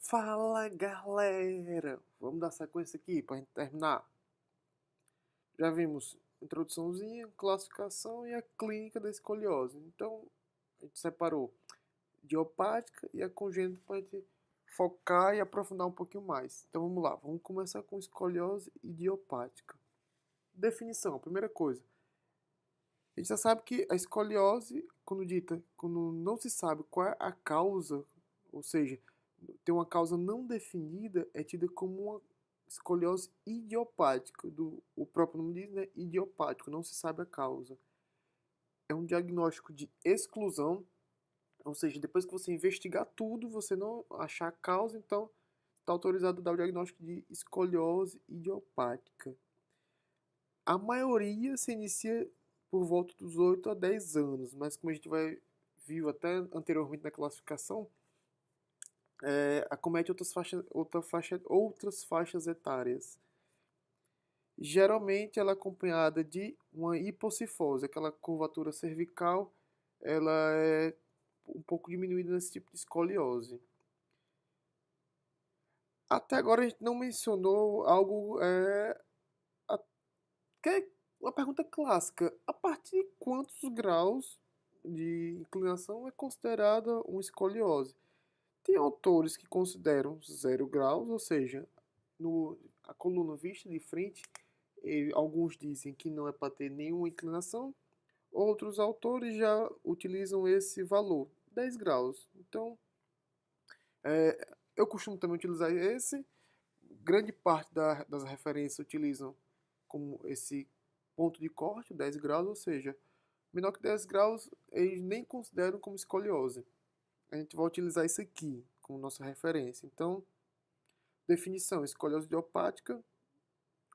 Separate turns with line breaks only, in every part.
Fala galera, vamos dar sequência aqui para a gente terminar. Já vimos introduçãozinha, classificação e a clínica da escoliose. Então a gente separou idiopática e a congênita para a gente focar e aprofundar um pouquinho mais. Então vamos lá, vamos começar com escoliose idiopática. Definição, primeira coisa. A gente já sabe que a escoliose, quando não se sabe qual é a causa, ou seja, tem uma causa não definida, é tida como uma escoliose idiopática. O próprio nome diz, né? Idiopático, não se sabe a causa. É um diagnóstico de exclusão, ou seja, depois que você investigar tudo, você não achar a causa, então está autorizado a dar o diagnóstico de escoliose idiopática. A maioria se inicia por volta dos 8 a 10 anos, mas como a gente viu até anteriormente na classificação, acomete outras faixas etárias. Geralmente ela é acompanhada de uma hipocifose, aquela curvatura cervical, ela é um pouco diminuída nesse tipo de escoliose. Até agora a gente não mencionou algo que é uma pergunta clássica. A partir de quantos graus de inclinação é considerada uma escoliose? Tem autores que consideram 0 graus, ou seja, a coluna vista de frente, alguns dizem que não é para ter nenhuma inclinação, outros autores já utilizam esse valor, 10 graus. Então, eu costumo também utilizar esse. Grande parte das referências utilizam como esse ponto de corte, 10 graus, ou seja, menor que 10 graus eles nem consideram como escoliose. A gente vai utilizar isso aqui como nossa referência. Então, definição: escoliose idiopática,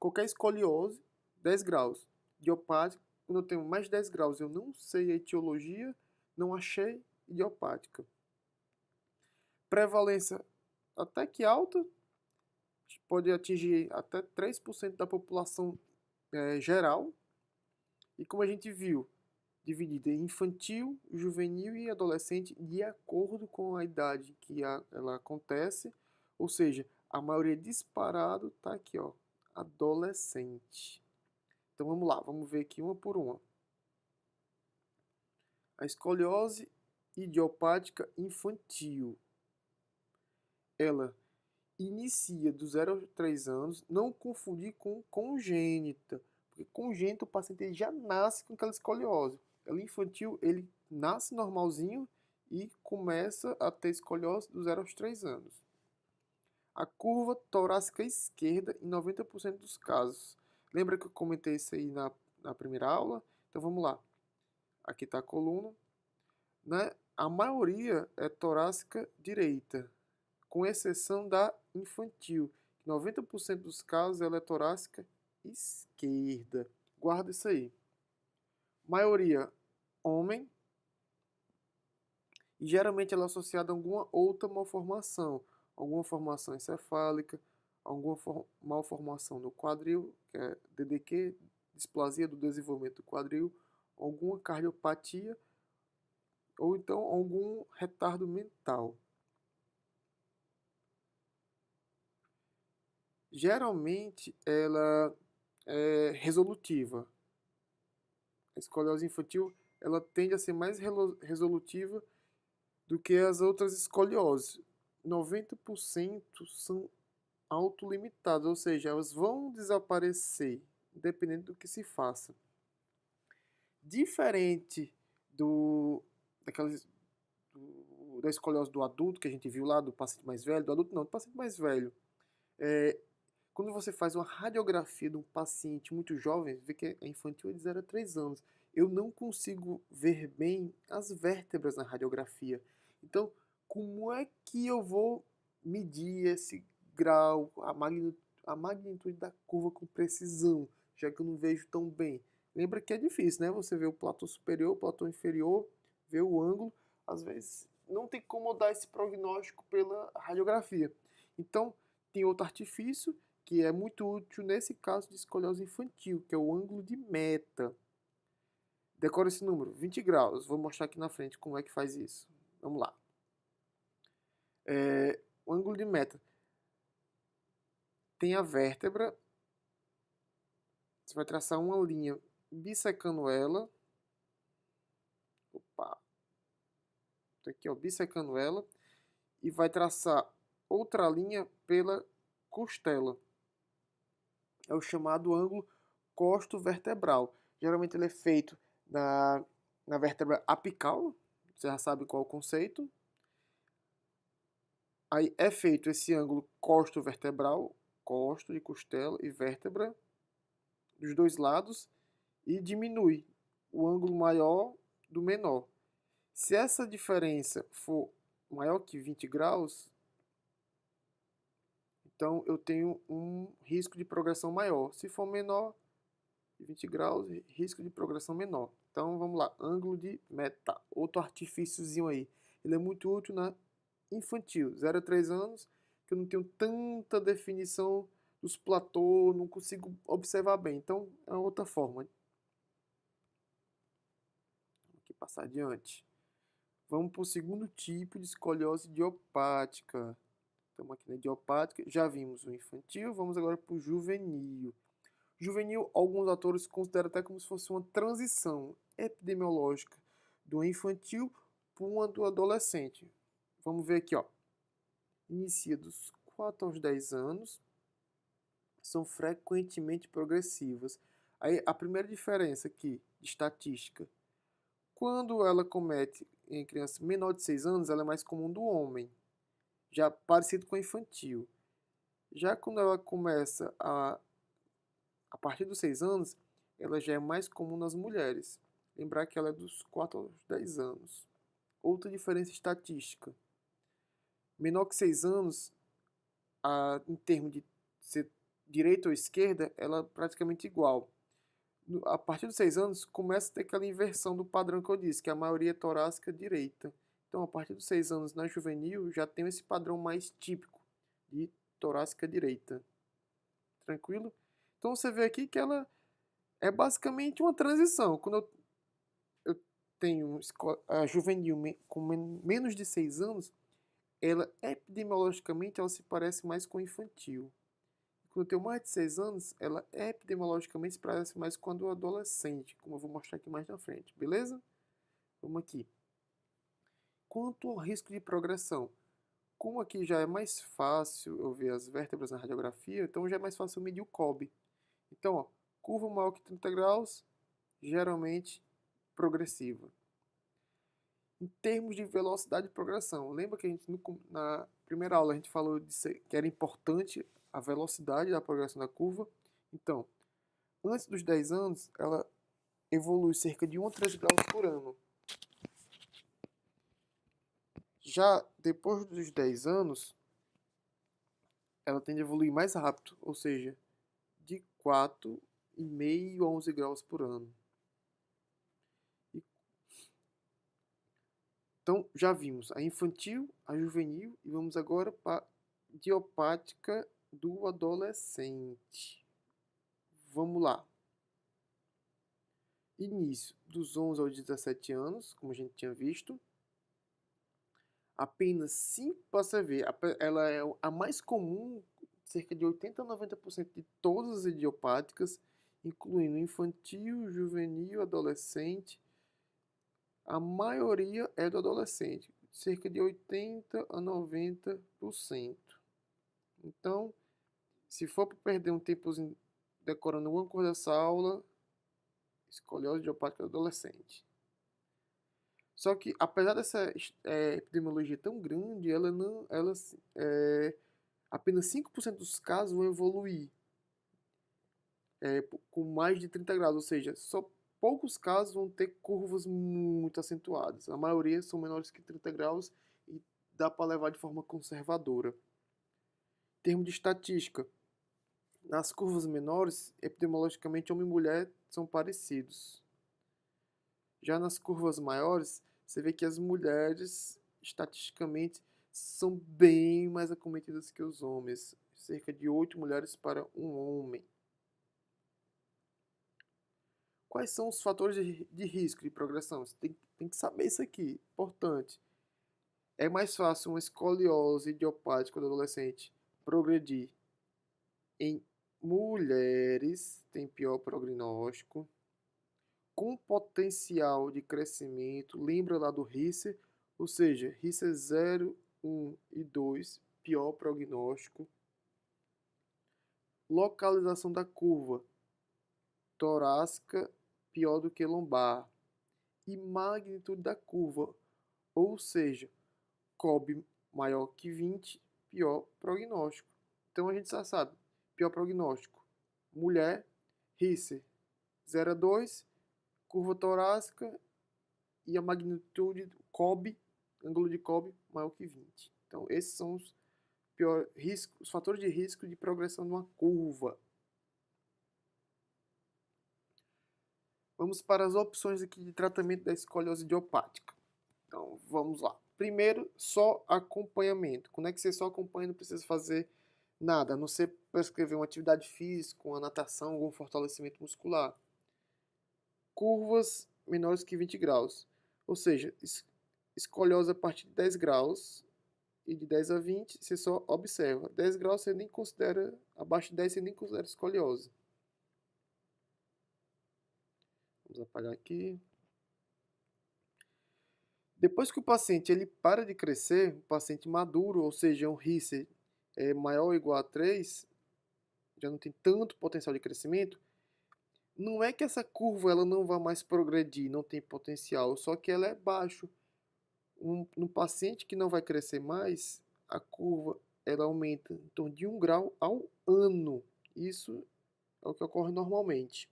qualquer escoliose, 10 graus. Idiopática, quando eu tenho mais de 10 graus, eu não sei a etiologia, não achei idiopática. Prevalência até que alta, pode atingir até 3% da população geral. E como a gente viu, dividida em infantil, juvenil e adolescente, de acordo com a idade que ela acontece. Ou seja, a maioria disparado está aqui, ó, adolescente. Então vamos lá, vamos ver aqui uma por uma. A escoliose idiopática infantil. Ela inicia do 0 aos 3 anos, não confundir com congênita, porque congênita o paciente já nasce com aquela escoliose. Ela infantil, ele nasce normalzinho e começa a ter escoliose do 0 aos 3 anos. A curva torácica esquerda em 90% dos casos. Lembra que eu comentei isso aí na primeira aula? Então vamos lá. Aqui está a coluna. Né? A maioria é torácica direita, com exceção da infantil. 90% dos casos ela é torácica esquerda. Guarda isso aí. Maioria homem. E geralmente ela é associada a alguma outra malformação. Alguma formação encefálica, alguma malformação no quadril, que é DDQ, displasia do desenvolvimento do quadril, alguma cardiopatia ou então algum retardo mental. Geralmente ela é resolutiva. A escoliose infantil ela tende a ser mais resolutiva do que as outras escolioses. 90% são autolimitadas, ou seja, elas vão desaparecer, independente do que se faça. Diferente do, daquelas, da escoliose do adulto que a gente viu lá, do paciente mais velho, do adulto não, do paciente mais velho. É, Quando você faz uma radiografia de um paciente muito jovem, vê que é infantil de 0 a 3 anos. Eu não consigo ver bem as vértebras na radiografia. Então, como é que eu vou medir esse grau, a magnitude da curva com precisão, já que eu não vejo tão bem? Lembra que é difícil, né? Você vê o platô superior, o platô inferior, vê o ângulo. Às vezes, não tem como dar esse prognóstico pela radiografia. Então, tem outro artifício que é muito útil nesse caso de escoliose infantil, que é o ângulo de meta. Decora esse número, 20 graus. Vou mostrar aqui na frente como é que faz isso. Vamos lá. o ângulo de meta tem a vértebra, você vai traçar uma linha bissecando ela. Opa, tá aqui, ó, bissecando ela, e vai traçar outra linha pela costela. É o chamado ângulo costo-vertebral. Geralmente ele é feito na vértebra apical, você já sabe qual é o conceito. Aí é feito esse ângulo costo-vertebral, costo de costela e vértebra, dos dois lados, e diminui o ângulo maior do menor. Se essa diferença for maior que 20 graus, então eu tenho um risco de progressão maior. Se for menor de 20 graus, risco de progressão menor. Então vamos lá, ângulo de meta, outro artifíciozinho aí. Ele é muito útil na infantil, 0 a 3 anos, que eu não tenho tanta definição dos platôs, não consigo observar bem. Então é outra forma. Vou aqui passar adiante. Vamos para o segundo tipo de escoliose idiopática. Estamos aqui na idiopática, já vimos o infantil, vamos agora para o juvenil. Juvenil, alguns autores consideram até como se fosse uma transição epidemiológica do infantil para uma do adolescente. Vamos ver aqui, ó. Inicia dos 4 aos 10 anos, são frequentemente progressivas. Aí a primeira diferença aqui, de estatística, quando ela comete em criança menor de 6 anos, ela é mais comum do homem, já parecido com a infantil. Já quando ela começa a partir dos 6 anos, ela já é mais comum nas mulheres. Lembrar que ela é dos 4 aos 10 anos. Outra diferença estatística. Menor que 6 anos, em termos de ser direita ou esquerda, ela é praticamente igual. A partir dos 6 anos, começa a ter aquela inversão do padrão que eu disse, que a maioria é torácica direita. Então, a partir dos 6 anos na juvenil, já tem esse padrão mais típico de torácica direita. Tranquilo? Então, você vê aqui que ela é basicamente uma transição. Quando eu tenho a juvenil com menos de 6 anos, ela epidemiologicamente ela se parece mais com a infantil. Quando eu tenho mais de 6 anos, ela epidemiologicamente se parece mais com a do adolescente, como eu vou mostrar aqui mais na frente, beleza? Vamos aqui. Quanto ao risco de progressão, como aqui já é mais fácil eu ver as vértebras na radiografia, então já é mais fácil eu medir o COB. Então, ó, curva maior que 30 graus, geralmente progressiva. Em termos de velocidade de progressão, lembra que a gente na primeira aula a gente falou que era importante a velocidade da progressão da curva? Então, antes dos 10 anos, ela evolui cerca de 1 a 3 graus por ano. Já depois dos 10 anos, ela tende a evoluir mais rápido, ou seja, de 4,5 a 11 graus por ano. Então, já vimos a infantil, a juvenil e vamos agora para a idiopática do adolescente. Vamos lá. Início dos 11 aos 17 anos, como a gente tinha visto. Apenas 5, para você ver, ela é a mais comum, cerca de 80 a 90% de todas as idiopáticas, incluindo infantil, juvenil, adolescente. A maioria é do adolescente, cerca de 80 a 90%. Então, se for para perder um tempozinho decorando alguma coisa dessa aula, escoliose idiopática do adolescente. Só que, apesar dessa epidemiologia tão grande, apenas 5% dos casos vão evoluir com mais de 30 graus, ou seja, só poucos casos vão ter curvas muito acentuadas. A maioria são menores que 30 graus e dá para levar de forma conservadora. Em termos de estatística, nas curvas menores, epidemiologicamente, homem e mulher são parecidos. Já nas curvas maiores, você vê que as mulheres, estatisticamente, são bem mais acometidas que os homens. Cerca de 8 mulheres para um homem. Quais são os fatores de risco de progressão? Você tem que saber isso aqui, importante. É mais fácil uma escoliose idiopática do adolescente progredir em mulheres, tem pior prognóstico, com potencial de crescimento, lembra lá do Risser, ou seja, Risser 0, 1 e 2, pior prognóstico. Localização da curva torácica, pior do que lombar. E magnitude da curva, ou seja, COB maior que 20, pior prognóstico. Então a gente já sabe, pior prognóstico, mulher, Risser 0 a 2, curva torácica e a magnitude COB, ângulo de COB maior que 20. Então esses são os os fatores de risco de progressão de uma curva. Vamos para as opções aqui de tratamento da escoliose idiopática. Então, vamos lá. Primeiro, só acompanhamento. Quando é que você só acompanha, não precisa fazer nada, a não ser prescrever uma atividade física, uma natação, algum fortalecimento muscular. Curvas menores que 20 graus. Ou seja, escoliose a partir de 10 graus e de 10 a 20 você só observa. 10 graus você nem considera, abaixo de 10 você nem considera escoliose. Vamos apagar aqui. Depois que o paciente ele para de crescer, o paciente maduro, ou seja, um Risser maior ou igual a 3, já não tem tanto potencial de crescimento, não é que essa curva ela não vai mais progredir, não tem potencial, só que ela é baixo. No paciente que não vai crescer mais, a curva ela aumenta em torno de 1 grau ao ano. Isso é o que ocorre normalmente.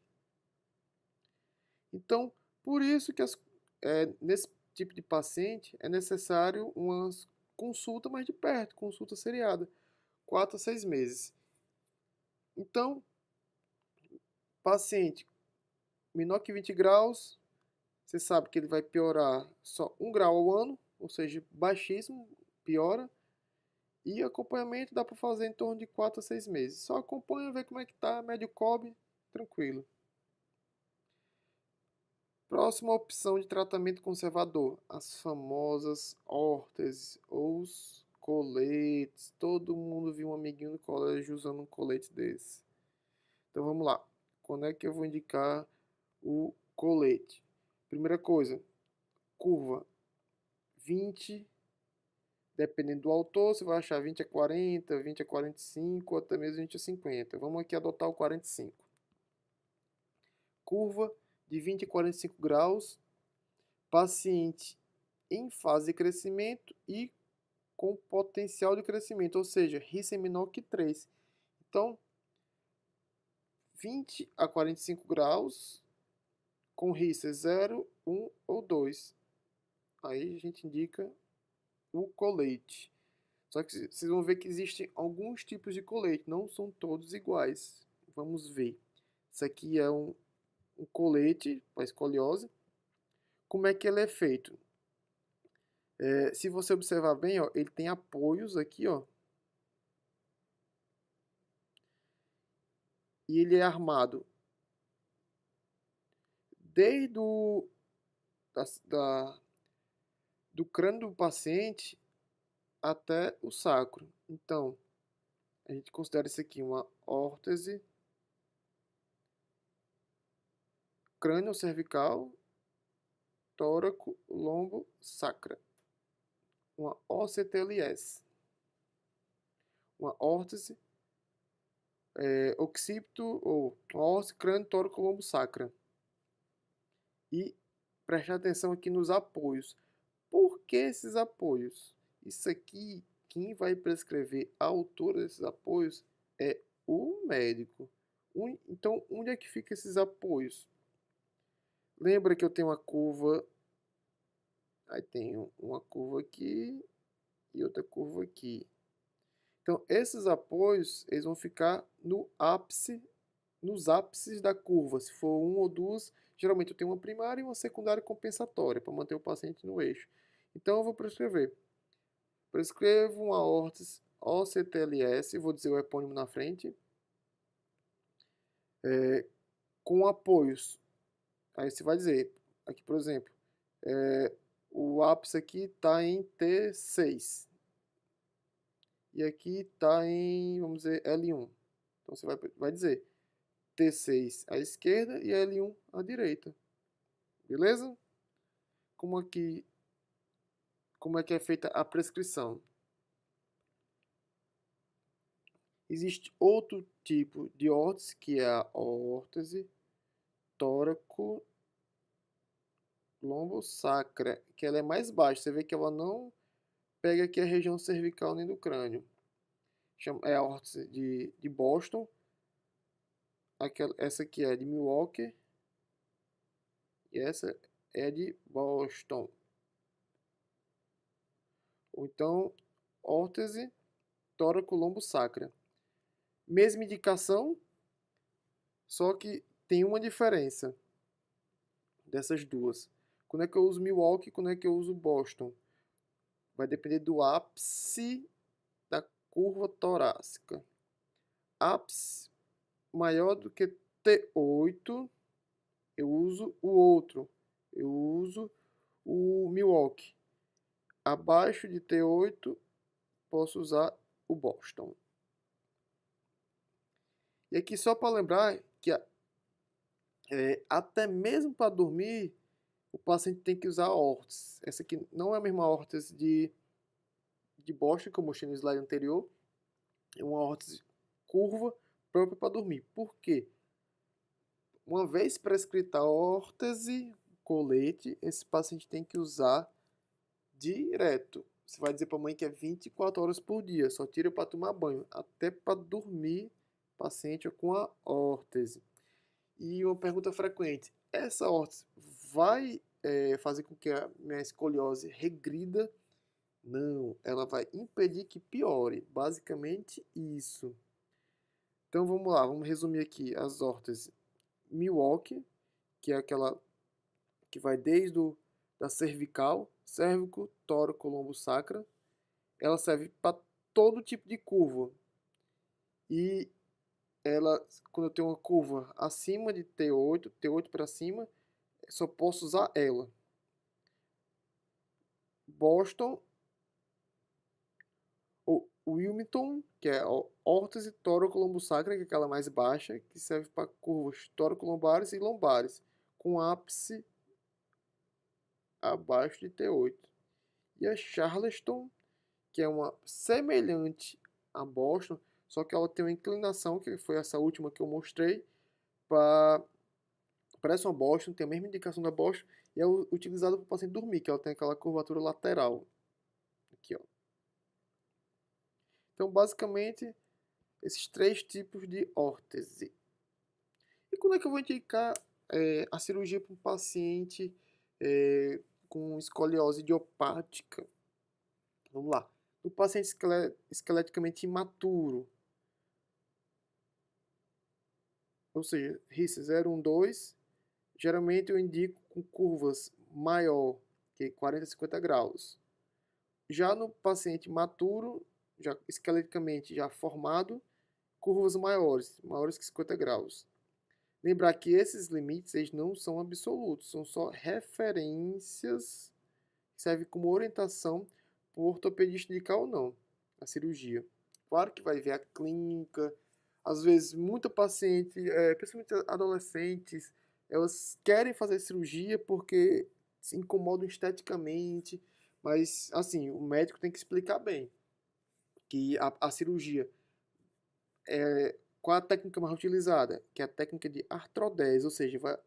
Então, por isso que nesse tipo de paciente é necessário uma consulta mais de perto, consulta seriada, 4 a 6 meses. Então, paciente menor que 20 graus, você sabe que ele vai piorar só 1 grau ao ano, ou seja, baixíssimo, piora. E acompanhamento dá para fazer em torno de 4 a 6 meses. Só acompanha, vê como é que tá, médio COB, tranquilo. Próxima opção de tratamento conservador, as famosas órteses ou os coletes. Todo mundo viu um amiguinho no colégio usando um colete desse. Então vamos lá. Quando é que eu vou indicar o colete? Primeira coisa, curva 20, dependendo do autor, você vai achar 20 a 40, 20 a 45, ou até mesmo 20 a 50. Vamos aqui adotar o 45. Curva de 20 a 45 graus, paciente em fase de crescimento e com potencial de crescimento, ou seja, Risser menor que 3. Então, 20 a 45 graus, com Risser 0, 1 ou 2. Aí a gente indica o colete. Só que vocês vão ver que existem alguns tipos de colete, não são todos iguais. Vamos ver. Isso aqui é um colete para escoliose. Como é que ele é feito? Se você observar bem, ó, ele tem apoios aqui, ó. E ele é armado desde do crânio do paciente até o sacro. Então, a gente considera isso aqui uma órtese crânio cervical, tóraco, lombo, sacra. Uma OCTLS. Uma órtese occipito ou órtese crânio, tóraco, lombo, sacra. E prestar atenção aqui nos apoios. Por que esses apoios? Isso aqui, quem vai prescrever a altura desses apoios é o médico. Então, onde é que ficam esses apoios? Lembra que eu tenho uma curva, aí tenho uma curva aqui e outra curva aqui. Então, esses apoios eles vão ficar no ápice, nos ápices da curva. Se for um ou duas, geralmente eu tenho uma primária e uma secundária compensatória para manter o paciente no eixo. Então, eu vou prescrever. Prescrevo uma órtese OCTLS, vou dizer o epônimo na frente, com apoios. Aí você vai dizer, aqui por exemplo, o ápice aqui está em T6. E aqui está em, vamos dizer, L1. Então você vai dizer T6 à esquerda e L1 à direita. Beleza? Como é que é feita a prescrição? Existe outro tipo de órtese, que é a órtese tóraco-lombosacra, que ela é mais baixa. Você vê que ela não pega aqui a região cervical nem do crânio. É a órtese de Boston. Essa aqui é de Milwaukee. E essa é de Boston. Ou então, órtese tóraco-lombosacra. Mesma indicação, só que tem uma diferença dessas duas. Quando é que eu uso Milwaukee e quando é que eu uso Boston? Vai depender do ápice da curva torácica. Ápice maior do que T8, eu uso o outro. Eu uso o Milwaukee. Abaixo de T8, posso usar o Boston. E aqui só para lembrar que até mesmo para dormir, o paciente tem que usar a órtese. Essa aqui não é a mesma órtese de Boston, que eu mostrei no slide anterior. É uma órtese curva própria para dormir. Por quê? Uma vez prescrita a órtese, colete, esse paciente tem que usar direto. Você vai dizer para a mãe que é 24 horas por dia, só tira para tomar banho, até para dormir paciente com a órtese. E uma pergunta frequente, essa órtese vai fazer com que a minha escoliose regrida? Não, ela vai impedir que piore, basicamente isso. Então vamos lá, vamos resumir aqui as órteses. Milwaukee, que é aquela que vai desde da cervical, cérvico, tóraco, lombo, sacra. Ela serve para todo tipo de curva. E ela, quando eu tenho uma curva acima de T8 para cima, só posso usar ela. Boston, ou Wilmington, que é a órtese tóraco-lombosacra, que é aquela mais baixa, que serve para curvas tóraco-lombares e lombares, com ápice abaixo de T8. E a Charleston, que é uma semelhante a Boston, só que ela tem uma inclinação, que foi essa última que eu mostrei, parece uma Boston, tem a mesma indicação da Boston, e é utilizada para o paciente dormir, que ela tem aquela curvatura lateral. Aqui, ó. Então, basicamente, esses três tipos de órtese. E quando é que eu vou indicar a cirurgia para um paciente com escoliose idiopática? Vamos lá. No paciente esqueleticamente imaturo, ou seja, RICE 0, 1, 2, geralmente eu indico com curvas maior que 40 a 50 graus. Já no paciente maturo, já esqueleticamente já formado, curvas maiores que 50 graus. Lembrar que esses limites eles não são absolutos, são só referências que servem como orientação para o ortopedista indicar ou não a cirurgia. Claro que vai ver a clínica, às vezes muita paciente, principalmente adolescentes, elas querem fazer cirurgia porque se incomodam esteticamente, mas assim, o médico tem que explicar bem que a cirurgia qual a técnica mais utilizada? Que é a técnica de artrodese, ou seja, vai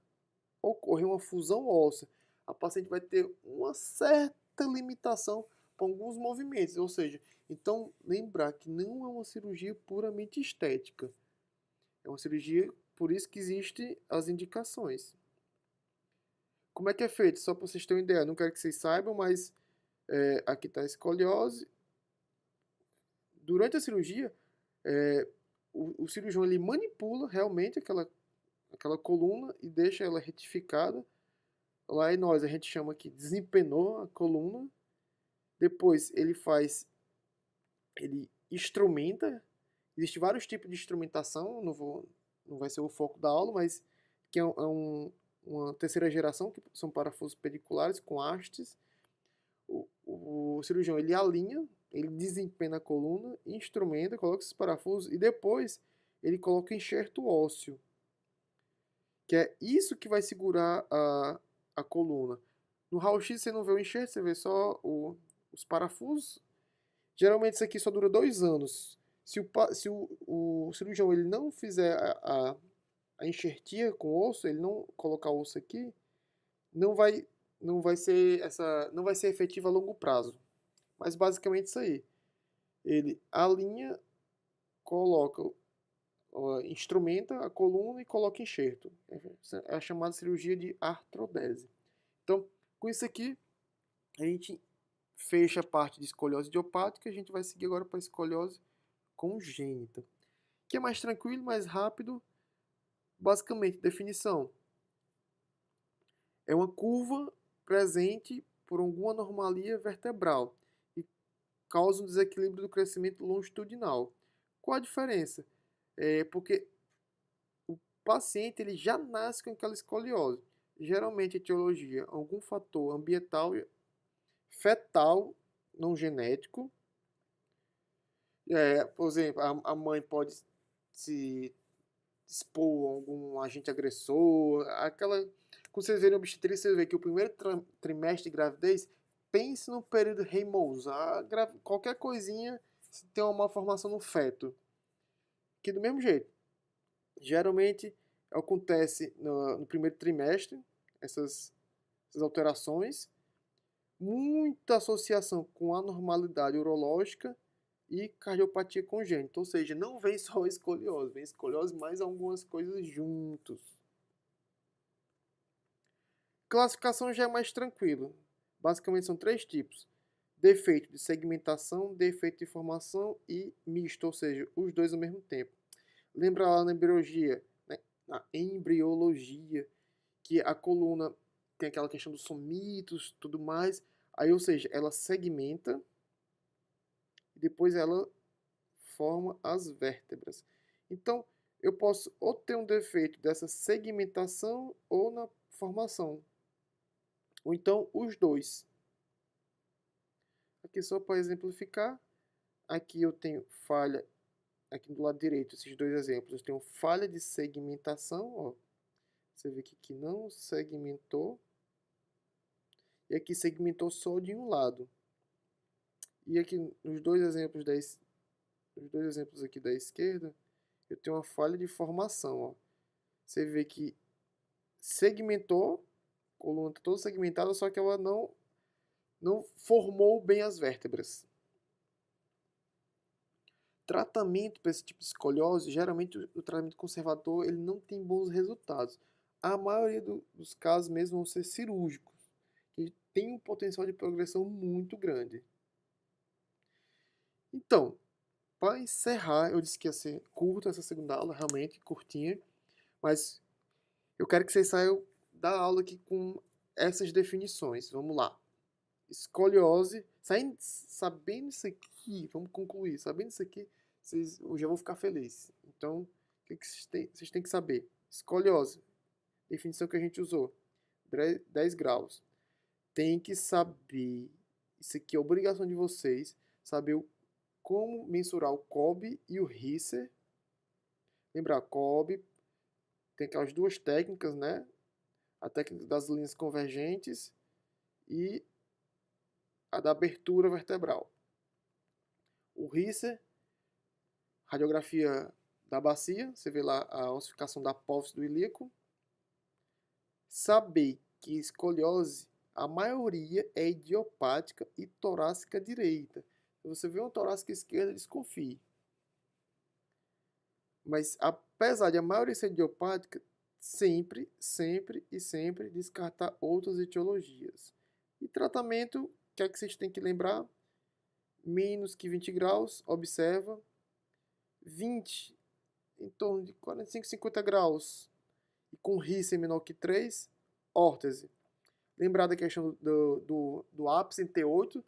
ocorrer uma fusão óssea. A paciente vai ter uma certa limitação para alguns movimentos, ou seja, então lembrar que não é uma cirurgia puramente estética. É uma cirurgia, por isso que existem as indicações. Como é que é feito? Só para vocês terem uma ideia, não quero que vocês saibam, mas aqui está a escoliose. Durante a cirurgia, o cirurgião ele manipula realmente aquela coluna e deixa ela retificada. Lá em nós a gente chama que desempenou a coluna. Depois ele instrumenta. Existem vários tipos de instrumentação, não vai ser o foco da aula, mas que uma terceira geração, que são parafusos pediculares com hastes. o cirurgião ele alinha, ele desempenha a coluna, instrumenta, coloca esses parafusos e depois ele coloca enxerto ósseo, que é isso que vai segurar a coluna. No raio-x você não vê o enxerto, você vê só os parafusos. Geralmente isso aqui só dura 2 anos. Se o cirurgião ele não fizer a enxertia com osso, ele não colocar osso aqui, não vai, não vai ser efetivo a longo prazo. Mas basicamente isso aí. Ele alinha, coloca, instrumenta a coluna e coloca enxerto. É a chamada cirurgia de artrodese. Então, com isso aqui, a gente fecha a parte de escoliose idiopática. A gente vai seguir agora para a escoliose congênita, que é mais tranquilo, mais rápido. Basicamente, definição: é uma curva presente por alguma anomalia vertebral e causa um desequilíbrio do crescimento longitudinal. Qual a diferença? Porque o paciente ele já nasce com aquela escoliose. Geralmente, a etiologia, algum fator ambiental, fetal, não genético. Por exemplo, a mãe pode se expor a algum agente agressor, aquela. Quando vocês verem obstetrícia, vocês veem que o primeiro trimestre de gravidez, pense no período reimoso. Qualquer coisinha tem uma malformação no feto. Que do mesmo jeito, geralmente acontece no primeiro trimestre, essas alterações, muita associação com anormalidade urológica e cardiopatia congênita. Ou seja, não vem só escoliose, vem escoliose mais algumas coisas juntos. Classificação já é mais tranquilo. Basicamente são 3 tipos: defeito de segmentação, defeito de formação e misto, ou seja, os dois ao mesmo tempo. Lembra lá na embriologia, né? Na embriologia, que a coluna tem aquela questão dos somitos, tudo mais. Aí, ou seja, ela segmenta e depois ela forma as vértebras. Então, eu posso ou ter um defeito dessa segmentação ou na formação. Ou então, os dois. Aqui só para exemplificar, aqui eu tenho falha, aqui do lado direito, esses dois exemplos, eu tenho falha de segmentação, ó. Você vê que não segmentou, e aqui segmentou só de um lado. E aqui nos dois exemplos aqui da esquerda, eu tenho uma falha de formação, ó. Você vê que segmentou, a coluna está toda segmentada, só que ela não formou bem as vértebras. Tratamento para esse tipo de escoliose, geralmente o tratamento conservador ele não tem bons resultados. A maioria dos casos mesmo vão ser cirúrgicos, que tem um potencial de progressão muito grande. Então, para encerrar, eu disse que ia ser curta essa segunda aula, realmente curtinha, mas eu quero que vocês saiam da aula aqui com essas definições. Vamos lá. Escoliose, sabendo isso aqui, vamos concluir, sabendo isso aqui, eu já vou ficar feliz. Então, o que vocês têm que saber? Escoliose, definição que a gente usou, 10 graus. Tem que saber, isso aqui é obrigação de vocês, saber como mensurar o Kolbe e o Risser. Lembrar, Kolbe tem aquelas duas técnicas, né? A técnica das linhas convergentes e a da abertura vertebral. O Risser, radiografia da bacia, você vê lá a ossificação da apófise do ilíaco. Saber que escoliose, a maioria é idiopática e torácica direita. Se você vê uma torácica esquerda, desconfie. Mas apesar de a maioria ser idiopática, sempre descartar outras etiologias. E tratamento, o que é que vocês têm que lembrar? Menos que 20 graus, observa. 20, em torno de 45, 50 graus, e com Risser menor que 3, órtese. Lembrar da questão do ápice em T8.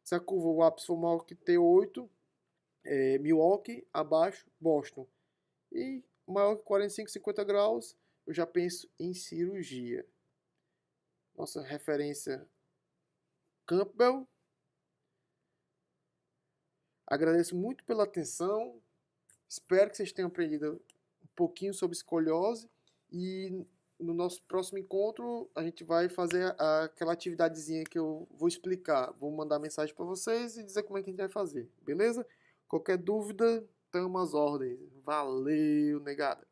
Se a curva, o ápice for maior que T8, Milwaukee, abaixo, Boston. E maior que 45, 50 graus, eu já penso em cirurgia. Nossa referência, Campbell, Agradeço muito pela atenção. Espero que vocês tenham aprendido um pouquinho sobre escoliose. E no nosso próximo encontro a gente vai fazer aquela atividadezinha que eu vou explicar. Vou mandar mensagem para vocês e dizer como é que a gente vai fazer, beleza? Qualquer dúvida, tamo às ordens. Valeu, negada!